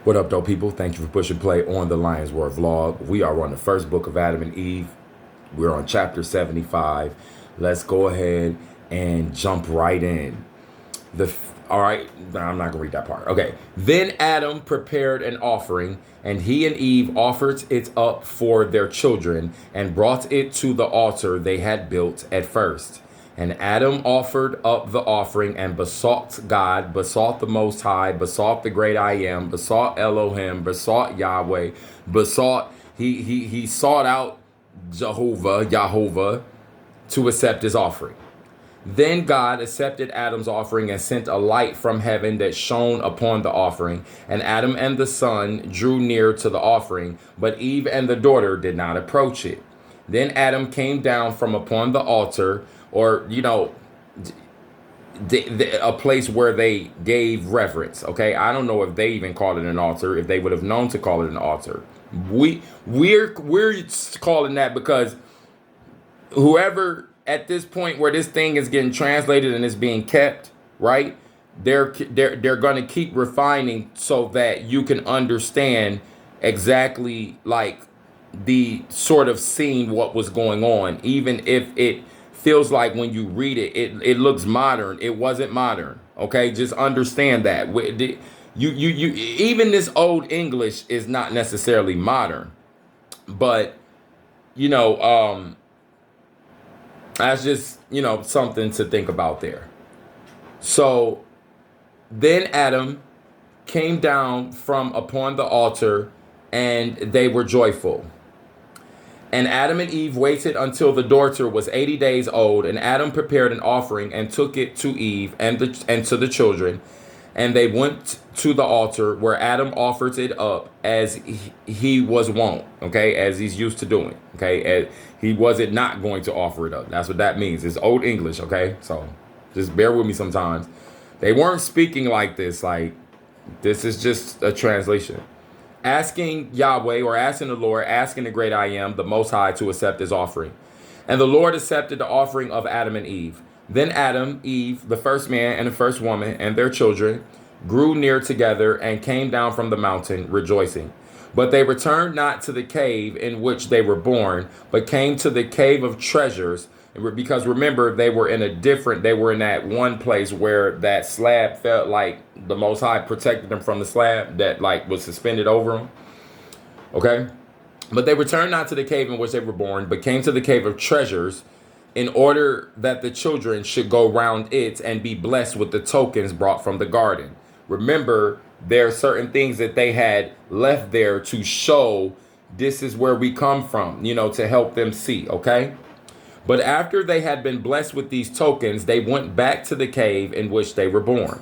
What up, dope people? Thank you for pushing play on the Lion's Word vlog. We are on the first book of Adam and Eve. We're on chapter 75. Let's go ahead and jump right in. All right, I'm not gonna read that part. Okay. Then Adam prepared an offering, and he and Eve offered it up for their children and brought it to the altar they had built at first. And Adam offered up the offering and besought God, besought the Most High, besought the great I Am, besought Elohim, besought Yahweh, besought, he sought out Jehovah, to accept his offering. Then God accepted Adam's offering and sent a light from heaven that shone upon the offering. And Adam and the son drew near to the offering, but Eve and the daughter did not approach it. Then Adam came down from upon the altar, or, a place where they gave reverence. Okay, I don't know if they even called it an altar, if they would have known to call it an altar. We're calling that because whoever at this point where this thing is getting translated and is being kept, right? They're going to keep refining so that you can understand exactly like the sort of scene what was going on, even if it feels like when you read it, it looks modern. It wasn't modern. Okay, just understand that. You even this old English is not necessarily modern, but you know, that's just, something to think about there. So then Adam came down from upon the altar, and they were joyful. And Adam and Eve waited until the daughter was 80 days old, and Adam prepared an offering and took it to Eve and to the children. And they went to the altar where Adam offered it up as he was wont, okay, as he's used to doing, okay, as he wasn't not going to offer it up. That's what that means. It's Old English, okay, so just bear with me sometimes. They weren't speaking like this, like this is just a translation. Asking Yahweh, or asking the Lord, asking the great I Am, the Most High, to accept his offering. And the Lord accepted the offering of Adam and Eve. Then Adam, Eve, the first man and the first woman, and their children grew near together and came down from the mountain, rejoicing. But they returned not to the cave in which they were born, but came to the cave of treasures. Because remember, they were in that one place where that slab felt like the Most High protected them from the slab that like was suspended over them. Okay? But they returned not to the cave in which they were born, but came to the cave of treasures, in order that the children should go round it and be blessed with the tokens brought from the garden. Remember, there are certain things that they had left there to show this is where we come from, to help them see, okay? But after they had been blessed with these tokens, they went back to the cave in which they were born.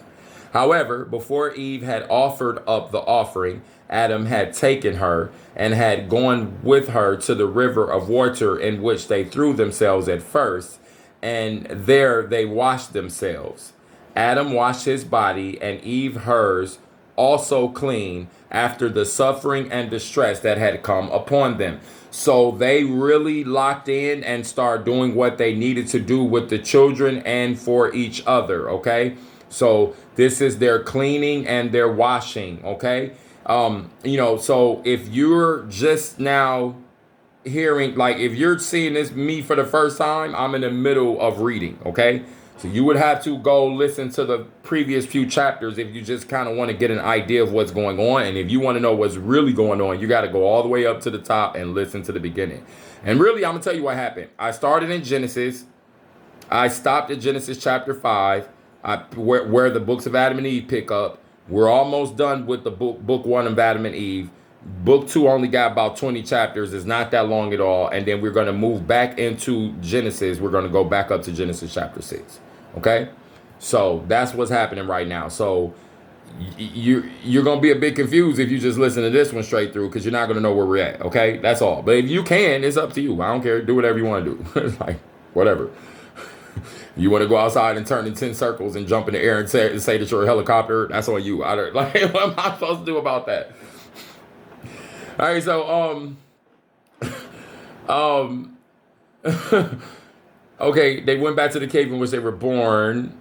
However, before Eve had offered up the offering, Adam had taken her and had gone with her to the river of water in which they threw themselves at first, and there they washed themselves. Adam washed his body, and Eve hers, also clean, after the suffering and distress that had come upon them. So they really locked in and started doing what they needed to do with the children and for each other, okay? So this is their cleaning and their washing, okay? So if you're just now hearing, like if you're seeing this me for the first time, I'm in the middle of reading, okay? So you would have to go listen to the previous few chapters if you just kind of want to get an idea of what's going on. And if you want to know what's really going on, you got to go all the way up to the top and listen to the beginning. And really, I'm going to tell you what happened. I started in Genesis. I stopped at Genesis chapter 5, where the books of Adam and Eve pick up. We're almost done with the book 1 of Adam and Eve. Book 2 only got about 20 chapters. It's not that long at all. And then we're going to move back into Genesis. We're going to go back up to Genesis chapter 6. Okay, so that's what's happening right now. So you're gonna be a bit confused if you just listen to this one straight through, because you're not gonna know where we're at. Okay, that's all. But if you can, it's up to you. I don't care. Do whatever you want to do. It's like whatever. You want to go outside and turn in 10 circles and jump in the air and say that you're a helicopter? That's on you. I don't like. What am I supposed to do about that? All right, so okay, they went back to the cave in which they were born.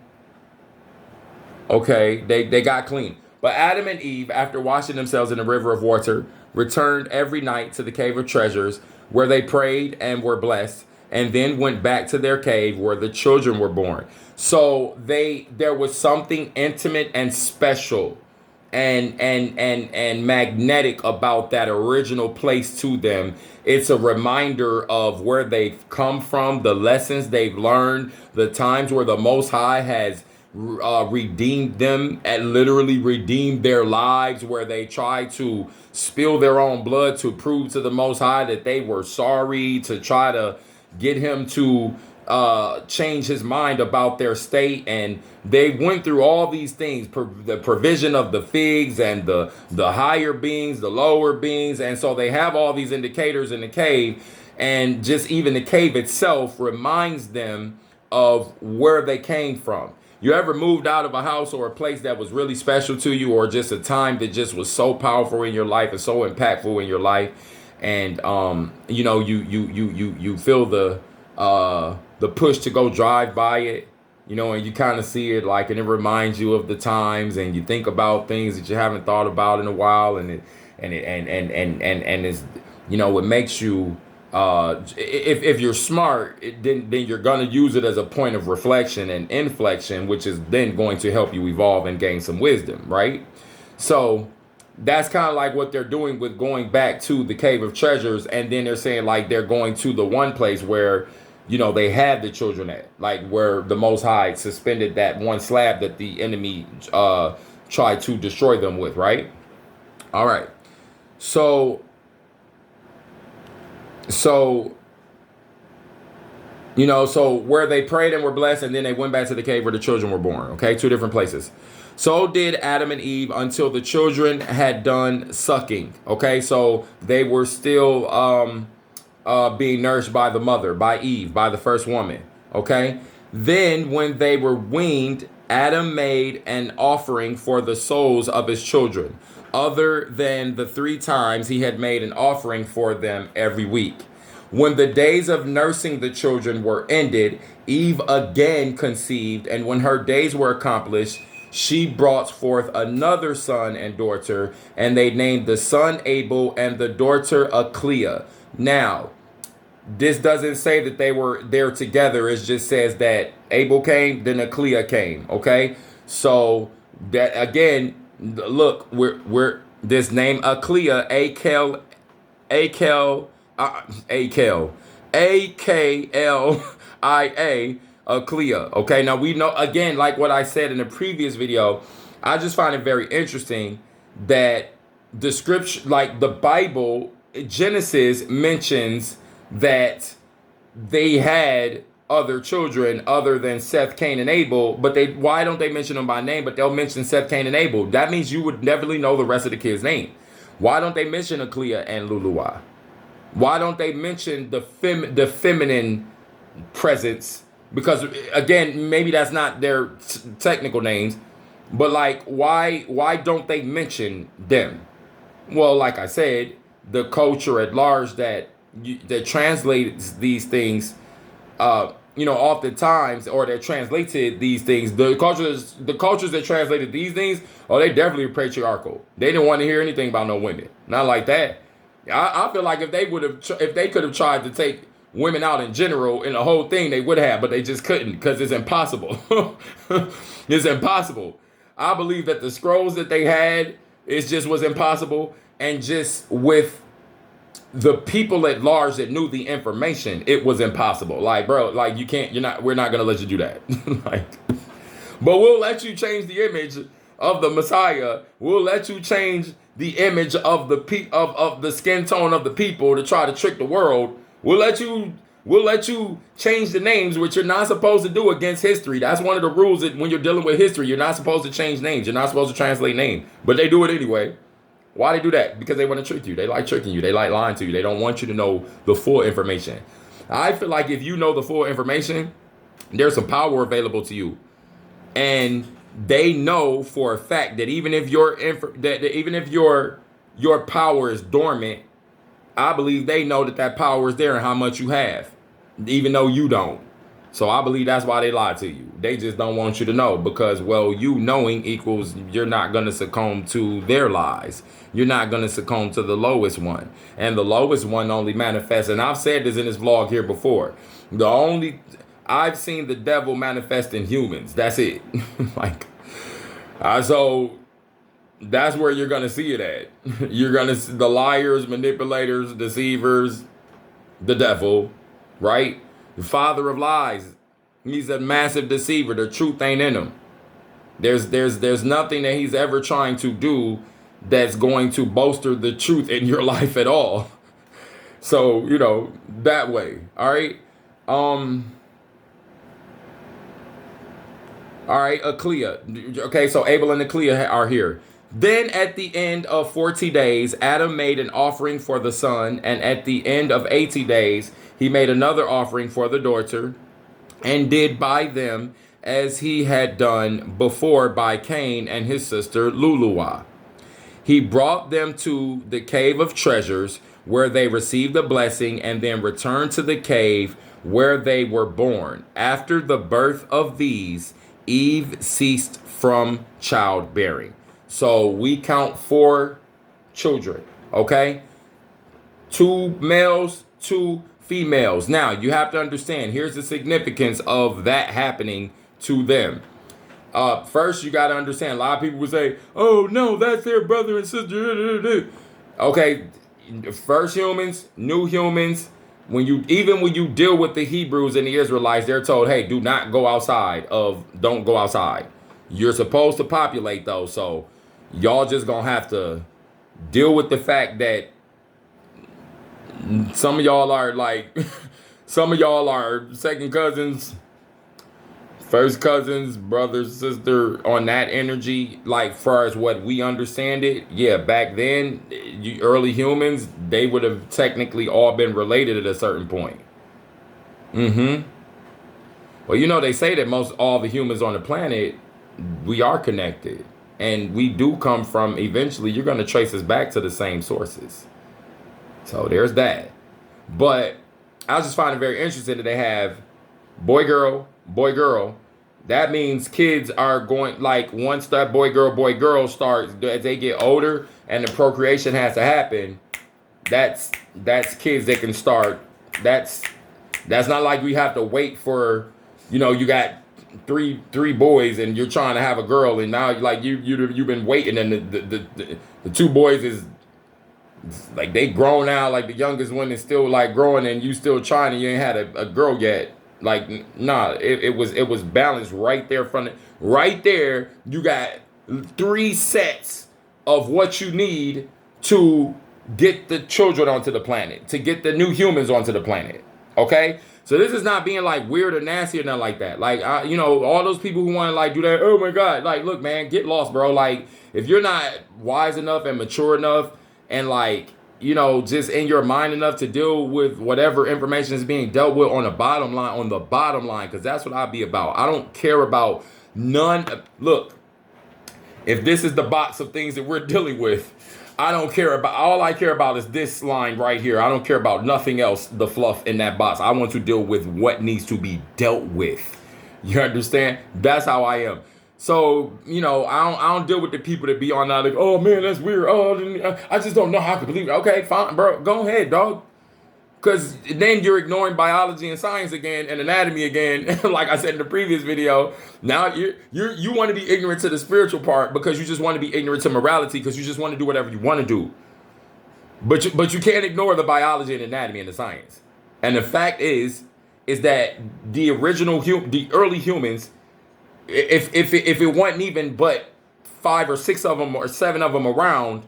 Okay, they got clean. But Adam and Eve, after washing themselves in the river of water, returned every night to the cave of treasures, where they prayed and were blessed, and then went back to their cave where the children were born. So there was something intimate and special and magnetic about that original place to them. It's a reminder of where they've come from, the lessons they've learned, the times where the Most High has redeemed them and literally redeemed their lives, where they tried to spill their own blood to prove to the Most High that they were sorry, to try to get him to change his mind about their state. And they went through all these things, the provision of the figs and the higher beings, the lower beings. And so they have all these indicators in the cave, and just even the cave itself reminds them of where they came from. You ever moved out of a house or a place that was really special to you, or just a time that just was so powerful in your life and so impactful in your life, and you feel the push to go drive by it, and you kind of see it, like, and it reminds you of the times, and you think about things that you haven't thought about in a while, and it's, it makes you, if you're smart, then you're going to use it as a point of reflection and inflection, which is then going to help you evolve and gain some wisdom, right? So that's kind of like what they're doing with going back to the cave of treasures. And then they're saying, like, they're going to the one place where, they had the children at, like where the Most High suspended that one slab that the enemy tried to destroy them with, right? All right. So where they prayed and were blessed, and then they went back to the cave where the children were born. Okay, two different places. So did Adam and Eve until the children had done sucking. Okay, so they were still being nourished by the mother, by Eve, by the first woman. Okay, then when they were weaned, Adam made an offering for the souls of his children, other than the 3 times he had made an offering for them every week. When the days of nursing the children were ended, Eve again conceived, and when her days were accomplished, she brought forth another son and daughter, and they named the son Abel and the daughter Aclea. Now, this doesn't say that they were there together. It just says that Abel came, then Aclea came. Okay, so that again, look, we're this name Aclea, Aklia, Aclea. Okay, now we know, again, like what I said in the previous video, I just find it very interesting that the scripture, like the Bible, Genesis mentions that they had other children other than Seth, Cain, and Abel, but why don't they mention them by name? But they'll mention Seth, Cain, and Abel. That means you would never really know the rest of the kids' name. Why don't they mention Aclea and Luluwa? Why don't they mention the feminine presence? Because again, maybe that's not their technical names, but like, why don't they mention them? Well, like I said, the culture at large that translates these things, oftentimes, or that translated these things, the cultures that translated these things, they definitely patriarchal. They didn't want to hear anything about no women. Not like that. I feel like if they could have tried to take women out in general in the whole thing, they would have, but they just couldn't, because it's impossible. It's impossible. I believe that the scrolls that they had, it just was impossible, and just with the people at large that knew the information, it was impossible. Like, bro, like, we're not gonna let you do that. Like, but we'll let you change the image of the Messiah. We'll let you change the image of the skin tone of the people to try to trick the world. We'll let you change the names, which you're not supposed to do against history. That's one of the rules, that when you're dealing with history, you're not supposed to change names. You're not supposed to translate names, but they do it anyway. Why they do that? Because they want to trick you. They like tricking you. They like lying to you. They don't want you to know the full information. I feel like if you know the full information, there's some power available to you, and they know for a fact that even if your power is dormant, I believe they know that power is there and how much you have, even though you don't. So I believe that's why they lie to you. They just don't want you to know because, well, you knowing equals you're not going to succumb to their lies. You're not going to succumb to the lowest one. And the lowest one only manifests. And I've said this in this vlog here before. I've seen the devil manifest in humans. That's it. Like, so that's where you're going to see it at. You're going to see the liars, manipulators, deceivers, the devil, right? The father of lies. He's a massive deceiver. The truth ain't in him. There's nothing that he's ever trying to do that's going to bolster the truth in your life at all. So, that way. All right. All right, Aclea. Okay, so Abel and Aclea are here. Then at the end of 40 days, Adam made an offering for the son, and at the end of 80 days, he made another offering for the daughter, and did by them as he had done before by Cain and his sister Luluah. He brought them to the cave of treasures, where they received a blessing, and then returned to the cave where they were born. After the birth of these, Eve ceased from childbearing. So we count 4 children, okay? 2 males, 2 females. Now, you have to understand, here's the significance of that happening to them. First, you got to understand, a lot of people would say, oh, no, that's their brother and sister. Okay, first humans, new humans, when you deal with the Hebrews and the Israelites, they're told, hey, don't go outside. You're supposed to populate those, so y'all just gonna have to deal with the fact that some of y'all are second cousins, first cousins, brother, sister, on that energy, like far as what we understand it. Yeah, back then, early humans, they would have technically all been related at a certain point. Well, they say that most all the humans on the planet, we are connected. And we do come from, eventually, you're going to trace us back to the same sources. So there's that. But I just find it very interesting that they have boy, girl, boy, girl. That means kids are going, like, once that boy, girl starts, as they get older and the procreation has to happen, that's kids that can start. That's not like we have to wait for, you got three boys and you're trying to have a girl, and now like you've been waiting, and the 2 boys is like they grown now, like the youngest one is still like growing, and you still trying, and you ain't had a girl yet. Like, nah, it was balanced right there right there. You got 3 sets of what you need to get the children onto the planet, to get the new humans onto the planet. Okay? So this is not being like weird or nasty or nothing like that. Like, all those people who want to like do that, oh my God, like, look, man, get lost, bro. Like, if you're not wise enough and mature enough and like, just in your mind enough to deal with whatever information is being dealt with on the bottom line, because that's what I'll be about. I don't care about none. Look, if this is the box of things that we're dealing with, I don't care about, all I care about is this line right here. I don't care about nothing else, the fluff in that box. I want to deal with what needs to be dealt with. You understand? That's how I am. So, I don't deal with the people that be on that like, oh man, that's weird. Oh, I just don't know how I can believe it. Okay, fine, bro. Go ahead, dog. Because then you're ignoring biology and science again and anatomy again. Like I said in the previous video, now you want to be ignorant to the spiritual part because you just want to be ignorant to morality because you just want to do whatever you want to do. But you can't ignore the biology and anatomy and the science. And the fact is that the early humans, if it wasn't even but 5 or 6 of them or 7 of them around,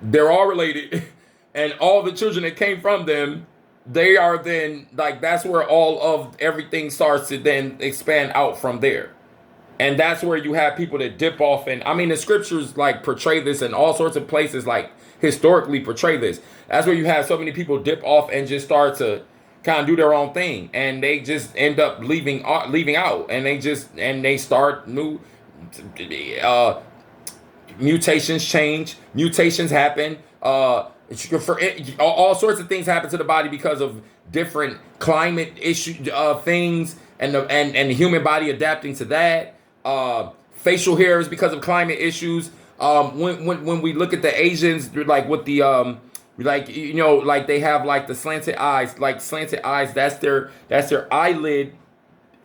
they're all related. And all the children that came from them, they are then, like, that's where all of everything starts to then expand out from there. And that's where you have people that dip off. And I mean, the scriptures like portray this in all sorts of places, like historically portray this. That's where you have so many people dip off and just start to kind of do their own thing. And they just end up leaving out. And they start new, mutations change, mutations happen. For all sorts of things happen to the body because of different climate issue things, and the human body adapting to that. Facial hair is because of climate issues. When we look at the Asians, like with the like, like they have like the slanted eyes, that's their eyelid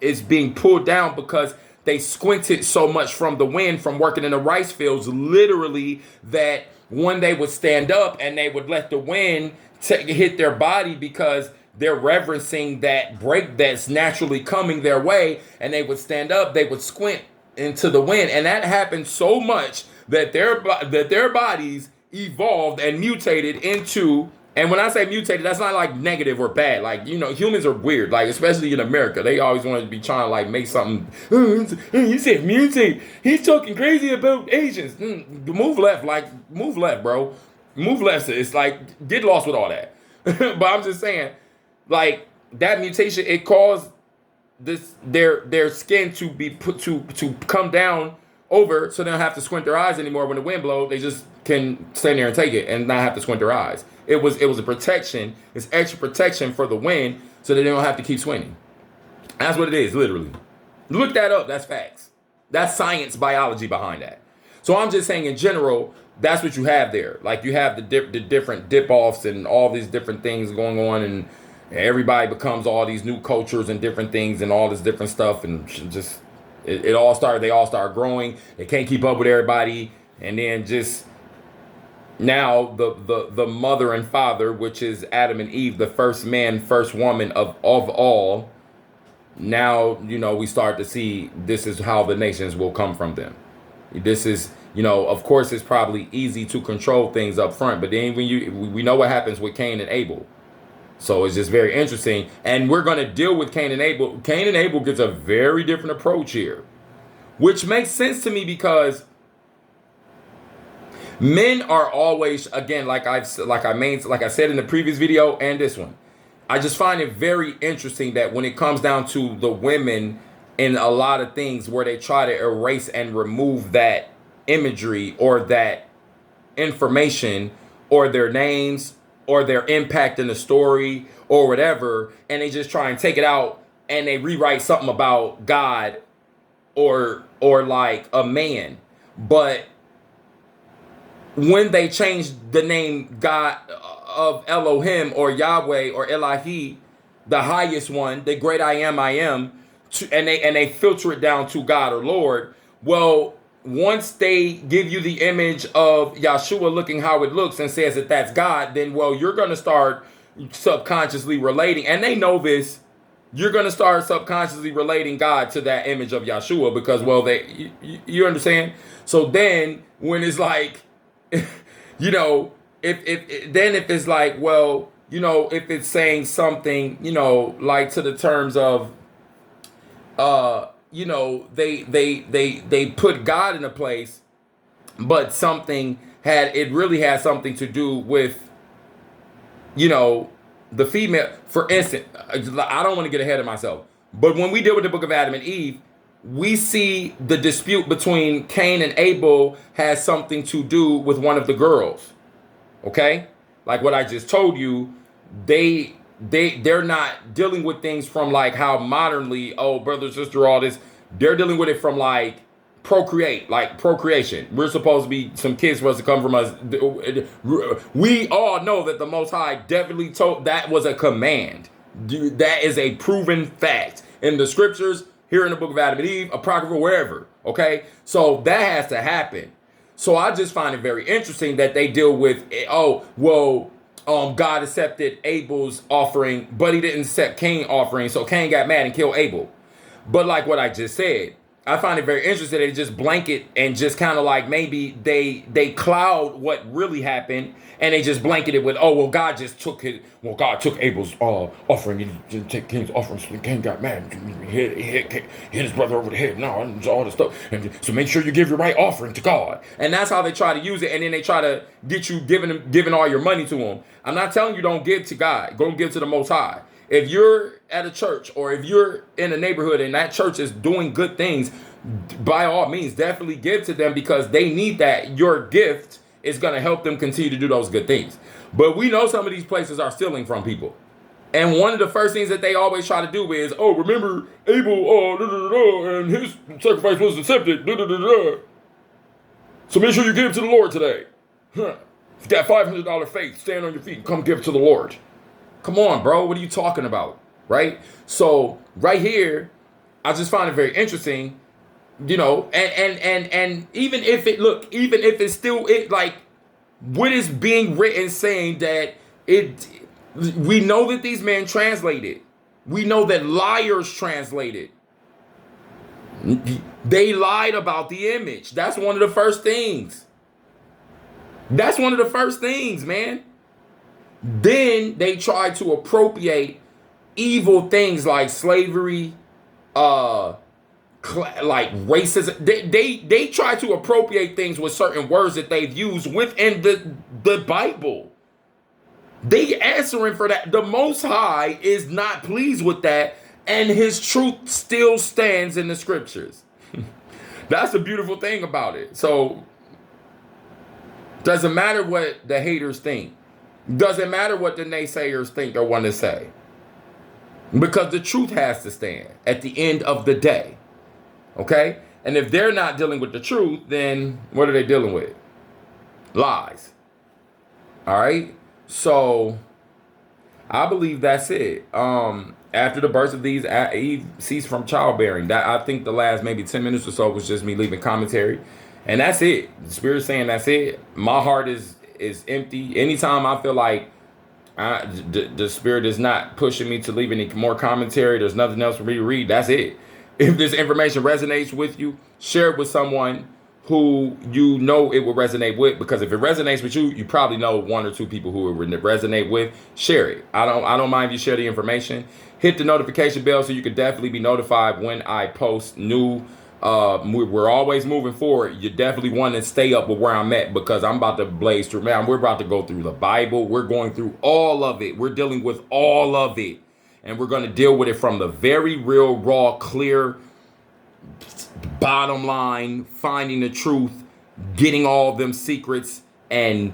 is being pulled down because they squinted so much from the wind from working in the rice fields, literally, that when they would stand up and they would let the wind hit their body because they're reverencing that break that's naturally coming their way, and they would stand up, they would squint into the wind, and that happened so much that their bodies evolved and mutated into. And when I say mutated, that's not like negative or bad. Like, humans are weird. Like, especially in America, they always want to be trying to like make something. You said mutate. He's talking crazy about Asians. Move left, move left, bro. Move left. It's like, get lost with all that. But I'm just saying, like, that mutation, it caused their skin to be put to come down over, so they don't have to squint their eyes anymore when the wind blows. They just can stand there and take it and not have to squint their eyes. It was a protection. It's extra protection for the wind, so that they don't have to keep squinting. That's what it is, literally. Look that up. That's facts. That's science, biology behind that. So I'm just saying, in general, that's what you have there. Like, you have the different dip-offs and all these different things going on, and everybody becomes all these new cultures and different things and all this different stuff, and just they all start growing. They can't keep up with everybody, and then just now the mother and father, which is Adam and Eve, the first man, first woman of all. Now, we start to see this is how the nations will come from them. This is, of course, it's probably easy to control things up front, but then we know what happens with Cain and Abel. So it's just very interesting. And we're going to deal with Cain and Abel. Cain and Abel gets a very different approach here, which makes sense to me because men are always, again, like I said in the previous video and this one, I just find it very interesting that when it comes down to the women in a lot of things where they try to erase and remove that imagery or that information or their names or their impact in the story or whatever, and they just try and take it out and they rewrite something about God or like a man. But when they change the name God of Elohim or Yahweh or Elahi, the highest one, the great I am, and they filter it down to God or Lord, well, once they give you the image of Yahshua looking how it looks and says that that's God, then, well, you're going to start subconsciously relating, and they know this, you're going to start subconsciously relating God to that image of Yahshua because, well, you understand? So then when it's like, if it's like, well, if it's saying something, like to the terms of, they put God in a place, but it really had something to do with, the female. For instance, I don't want to get ahead of myself, but when we deal with the book of Adam and Eve, we see the dispute between Cain and Abel has something to do with one of the girls. Okay? Like what I just told you, they're not dealing with things from like how modernly, oh, brother, sister, all this. They're dealing with it from like procreation. We're supposed to be some kids for us to come from us. We all know that the Most High definitely told that was a command. That is a proven fact in the scriptures, here in the book of Adam and Eve, Apocrypha, wherever. Okay? So that has to happen. So I just find it very interesting that they deal with, God accepted Abel's offering, but he didn't accept Cain's offering, so Cain got mad and killed Abel. But like what I just said, I find it very interesting that they just blanket and just kind of like maybe they cloud what really happened, and they just blanket it with, God took Abel's offering, he didn't take Cain's offering, so Cain got mad and hit his brother over the head, and all this stuff, and so make sure you give your right offering to God. And that's how they try to use it, and then they try to get you giving all your money to him. I'm not telling you don't give to God, go give to the Most High. If you're at a church or if you're in a neighborhood and that church is doing good things, by all means, definitely give to them because they need that. Your gift is going to help them continue to do those good things. But we know some of these places are stealing from people. And one of the first things that they always try to do is, oh, remember Abel, and his sacrifice was accepted. So make sure you give it to the Lord today. Huh. If you got $500 faith, stand on your feet and come give it to the Lord. Come on, bro. What are you talking about? Right? So right here, I just find it very interesting, you know, and even if it's still like what is being written saying that we know that these men translated. We know that liars translated. They lied about the image. That's one of the first things. That's one of the first things, man. Then they tried to appropriate evil things like slavery, like racism. They try to appropriate things with certain words that they've used within the Bible. They answering for that. The Most High is not pleased with that, and his truth still stands in the scriptures. That's the beautiful thing about it. So doesn't matter what the haters think. Doesn't matter what the naysayers think or want to say. Because the truth has to stand at the end of the day. Okay? And if they're not dealing with the truth, then what are they dealing with? Lies. All right? So I believe that's it. After the birth of these, Eve ceased from childbearing. That, I think the last maybe 10 minutes or so was just me leaving commentary. And that's it. The Spirit's saying that's it. My heart is empty. Anytime I feel like the Spirit is not pushing me to leave any more commentary, there's nothing else for me to read, that's it. If this information resonates with you, share it with someone who you know it will resonate with, because if it resonates with you, you probably know one or two people who it would resonate with. Share it. I don't mind if you share the information. Hit the notification bell so you can definitely be notified when I post new. We're always moving forward. You definitely want to stay up with where I'm at, because I'm about to blaze through. Man, we're about to go through the Bible. We're going through all of it. We're dealing with all of it. And we're going to deal with it from the very real, raw, clear, bottom line, finding the truth, getting all of them secrets, and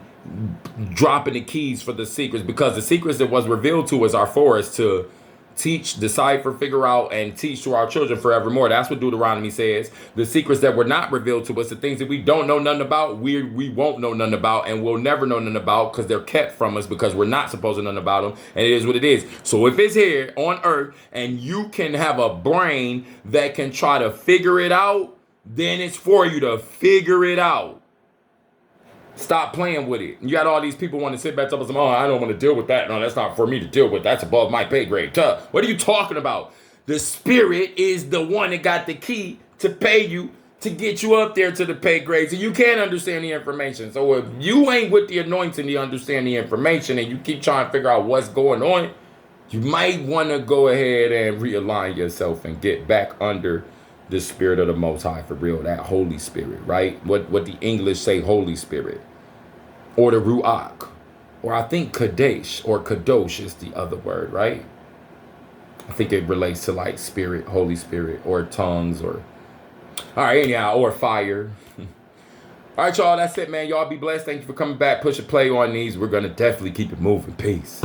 dropping the keys for the secrets, because the secrets that was revealed to us are for us to teach, decipher, figure out, and teach to our children forevermore. That's what Deuteronomy says. The secrets that were not revealed to us, the things that we don't know nothing about, we won't know nothing about, and we'll never know nothing about, because they're kept from us, because we're not supposed to know nothing about them, and it is what it is. So if it's here on earth and you can have a brain that can try to figure it out, then it's for you to figure it out. Stop playing with it. You got all these people want to sit back and tell us, oh, I don't want to deal with that. No, that's not for me to deal with. That's above my pay grade. What are you talking about? The Spirit is the one that got the key to pay you, to get you up there to the pay grade, so you can understand the information. So if you ain't with the anointing to understand the information, and you keep trying to figure out what's going on, you might want to go ahead and realign yourself and get back under the Spirit of the Most High, for real, that Holy Spirit, right? What the English say, Holy Spirit, or the Ruach, or I think Kadesh or Kadosh is the other word, right? I think it relates to like Spirit, Holy Spirit, or tongues, or all right, anyhow, or fire. All right, y'all, that's it, man. Y'all be blessed. Thank you for coming back. Push a play on these. We're gonna definitely keep it moving. Peace.